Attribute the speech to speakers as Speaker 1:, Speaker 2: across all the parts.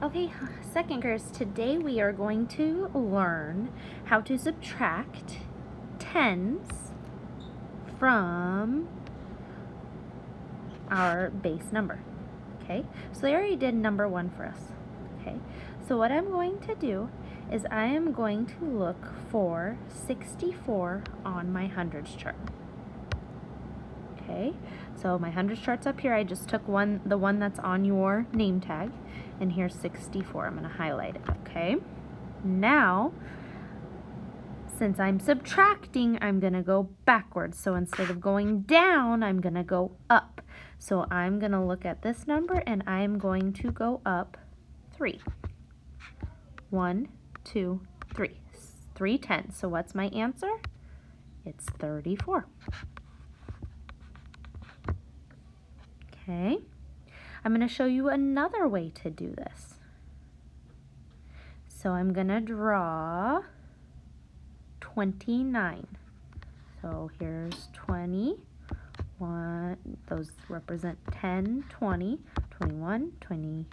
Speaker 1: Okay, second graders, today we are going to learn how to subtract tens from our base number. Okay, so they already did number 1 for us. Okay, so what I'm going to do is I am going to look for 64 on my hundreds chart. Okay, so my hundreds chart's up here. I just took the one that's on your name tag, and here's 64. I'm going to highlight it. Okay, now since I'm subtracting, I'm going to go backwards. So instead of going down, I'm going to go up. So I'm going to look at this number and I'm going to go up 3. 1, 2, 3. 3 tens. So what's my answer? It's 34. Okay. I'm going to show you another way to do this. So I'm going to draw 29. So here's 20. Those represent 10, 20, 21, 20.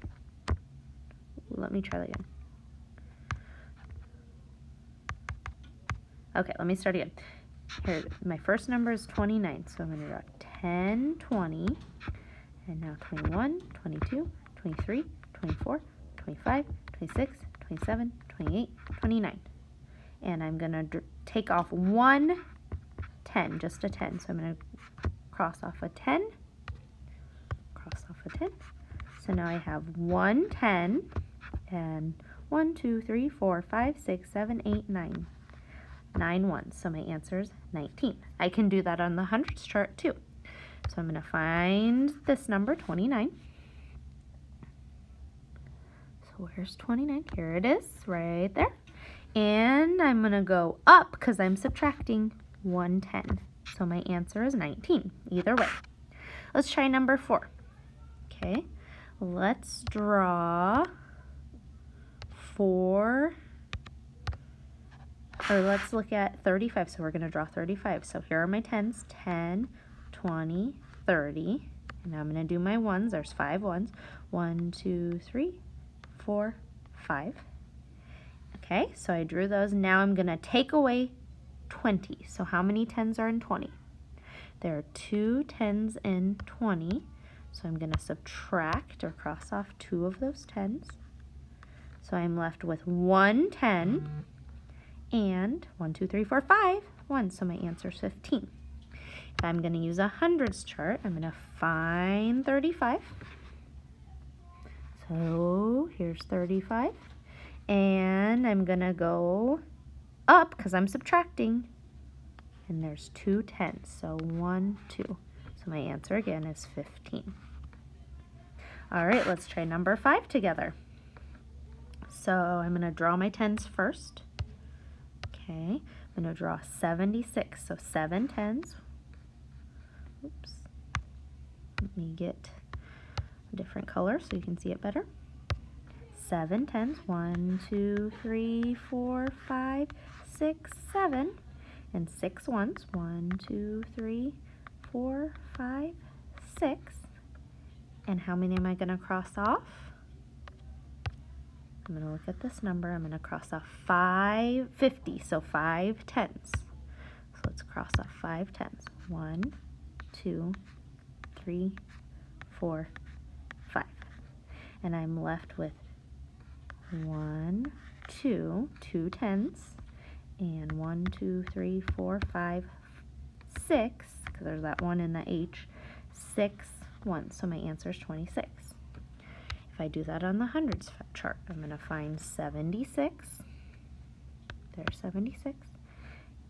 Speaker 1: Let me try that again. Okay, let me start again. Here, my first number is 29, so I'm going to draw 10, 20, and now 21, 22, 23, 24, 25, 26, 27, 28, 29. And I'm going to take off 1 10, just a 10. So I'm going to cross off a 10, cross off a 10. So now I have 1 10 and 1, 2, 3, 4, 5, 6, 7, 8, 9. 9 ones. So my answer is 19. I can do that on the hundreds chart too. So I'm going to find this number, 29. So where's 29? Here it is, right there. And I'm going to go up because I'm subtracting 110. So my answer is 19, either way. Let's try number 4. Okay, let's draw 4, or let's look at 35. So we're going to draw 35. So here are my tens, 10, 20, 30. And now I'm going to do my ones. There's 5 ones. 1, 2, 3, 4, 5. Okay, so I drew those. Now I'm going to take away 20. So how many tens are in 20? There are 2 tens in 20. So I'm going to subtract or cross off 2 of those tens. So I'm left with 1 10 and 1, 2, 3, 4, 5, 1. So my answer is 15. If I'm going to use a hundreds chart, I'm going to find 35. So here's 35. And I'm going to go up because I'm subtracting. And there's 2 tens. So 1, 2. So my answer again is 15. All right, let's try number 5 together. So I'm going to draw my tens first. Okay, I'm going to draw 76. So 7 tens. Oops. Let me get a different color so you can see it better. 7 tens. 1, 2, 3, 4, 5, 6, 7. And 6 ones. 1, 2, 3, 4, 5, 6. And how many am I going to cross off? I'm going to look at this number. I'm going to cross off 50. So 5 tens. So let's cross off 5 tens. 1, 2, 3, 4, 5. And I'm left with 1, 2 tens. And 1, 2, 3, 4, 5, 6, because there's that 1 in the H, 6 ones. So my answer is 26. If I do that on the hundreds chart, I'm going to find 76. There's 76.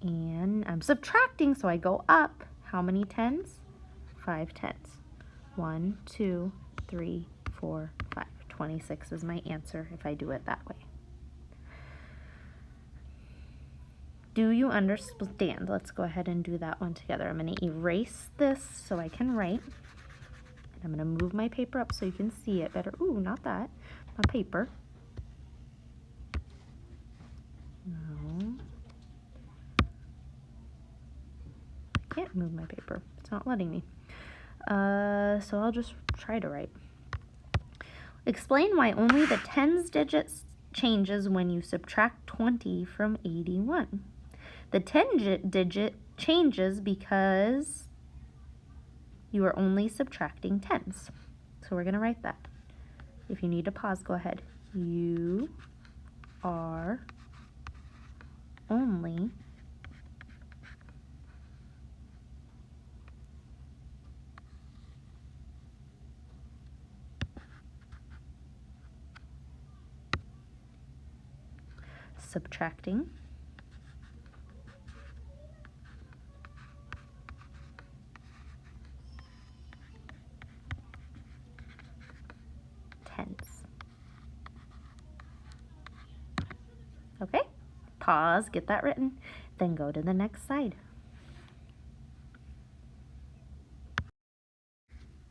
Speaker 1: And I'm subtracting, so I go up. How many tens? 5 tens. 1, 2, 3, 4, 5. 26 is my answer if I do it that way. Do you understand? Let's go ahead and do that one together. I'm going to erase this so I can write. And I'm going to move my paper up so you can see it better. Ooh, not that. My paper. No. I can't move my paper. It's not letting me. So I'll just try to write. Explain why only the tens digits changes when you subtract 20 from 81. The 10 digit changes because you are only subtracting tens. So we're going to write that. If you need to pause, go ahead. You are only subtracting tens. Okay, pause, get that written, then go to the next side.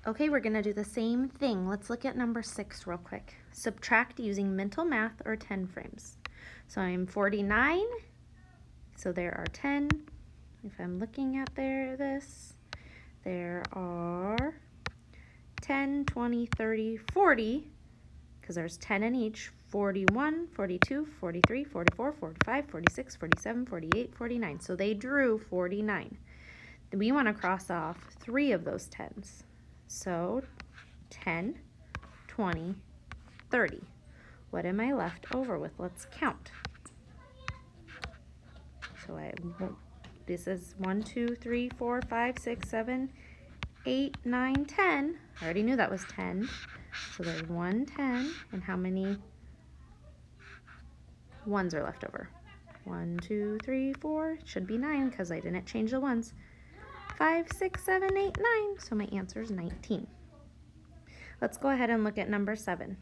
Speaker 1: Okay, we're going to do the same thing. Let's look at number 6 real quick. Subtract using mental math or 10 frames. So I'm 49, so there are 10. If I'm looking at this, there are 10, 20, 30, 40, because there's 10 in each, 41, 42, 43, 44, 45, 46, 47, 48, 49. So they drew 49. We want to cross off 3 of those 10s. So 10, 20, 30. What am I left over with? Let's count. So this is 1, 2, 3, 4, 5, 6, 7, 8, 9, 10. I already knew that was 10. So there's 1 10. And how many ones are left over? 1, 2, 3, 4. Should be 9 because I didn't change the ones. 5, 6, 7, 8, 9. So my answer is 19. Let's go ahead and look at number 7.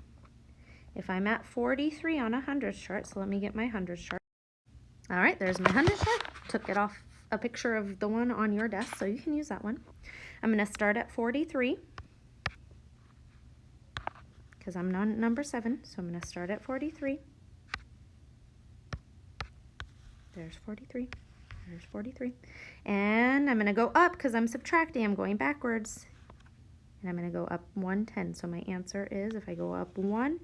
Speaker 1: If I'm at 43 on a hundreds chart, so let me get my hundreds chart. All right, there's my hundreds chart. Took it off a picture of the one on your desk, so you can use that one. I'm going to start at 43 because I'm on number 7, so I'm going to start at 43. There's 43. There's 43. And I'm going to go up because I'm subtracting. I'm going backwards. And I'm going to go up 110. So my answer is, if I go up 1,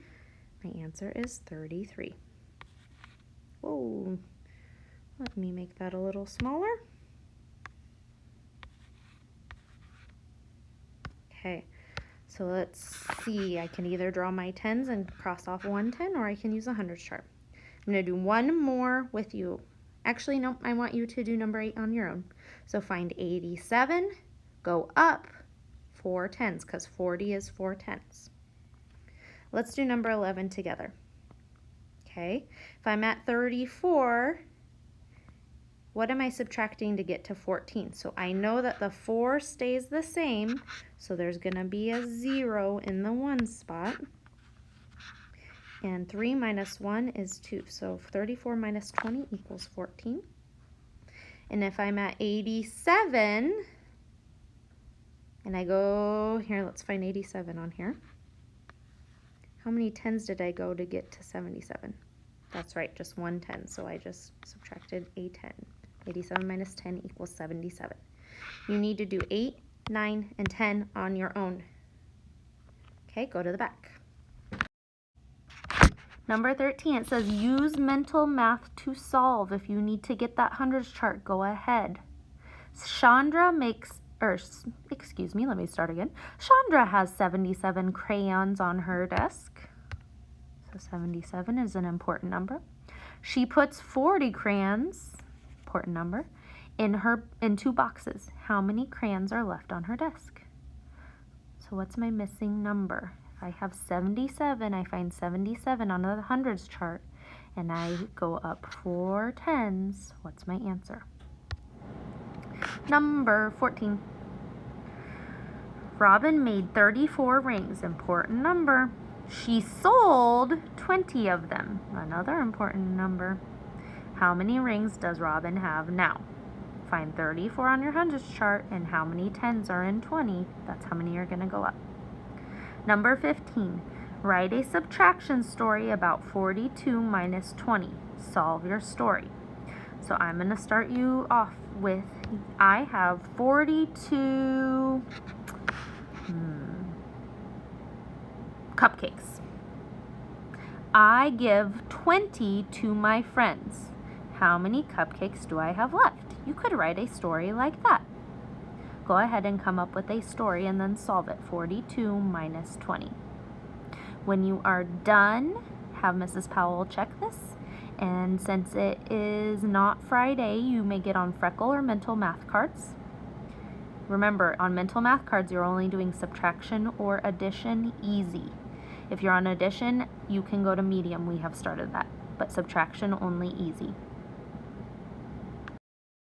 Speaker 1: my answer is 33. Whoa. Let me make that a little smaller. Okay. So let's see. I can either draw my 10s and cross off 110, or I can use a hundreds chart. I'm going to do one more with you. Actually, no, I want you to do number 8 on your own. So find 87, go up 4 10s, because 40 is 4 10s. Let's do number 11 together. Okay, if I'm at 34, what am I subtracting to get to 14? So I know that the 4 stays the same, so there's going to be a 0 in the 1 spot. And 3 minus 1 is 2. So 34 minus 20 equals 14. And if I'm at 87, and I go here, let's find 87 on here. How many 10s did I go to get to 77? That's right, just 1 10. So I just subtracted a 10. 87 minus 10 equals 77. You need to do 8, 9, and 10 on your own. Okay, go to the back. Number 13, it says use mental math to solve. If you need to get that hundreds chart, go ahead. Chandra Chandra has 77 crayons on her desk. So 77 is an important number. She puts 40 crayons, important number, in 2 boxes. How many crayons are left on her desk? So what's my missing number? If I have 77, I find 77 on the hundreds chart, and I go up 4 10s. What's my answer? Number 14. Robin made 34 rings, important number. She sold 20 of them, another important number. How many rings does Robin have now? Find 34 on your hundreds chart, and how many 10s are in 20. That's how many are going to go up. Number 15. Write a subtraction story about 42 minus 20. Solve your story. So I'm going to start you off with, I have 42 cupcakes. I give 20 to my friends. How many cupcakes do I have left? You could write a story like that. Go ahead and come up with a story and then solve it. 42 minus 20. When you are done, have Mrs. Powell check this. And since it is not Friday, you may get on Freckle or mental math cards. Remember, on mental math cards, you're only doing subtraction or addition easy. If you're on addition, you can go to medium. We have started that. But subtraction only easy.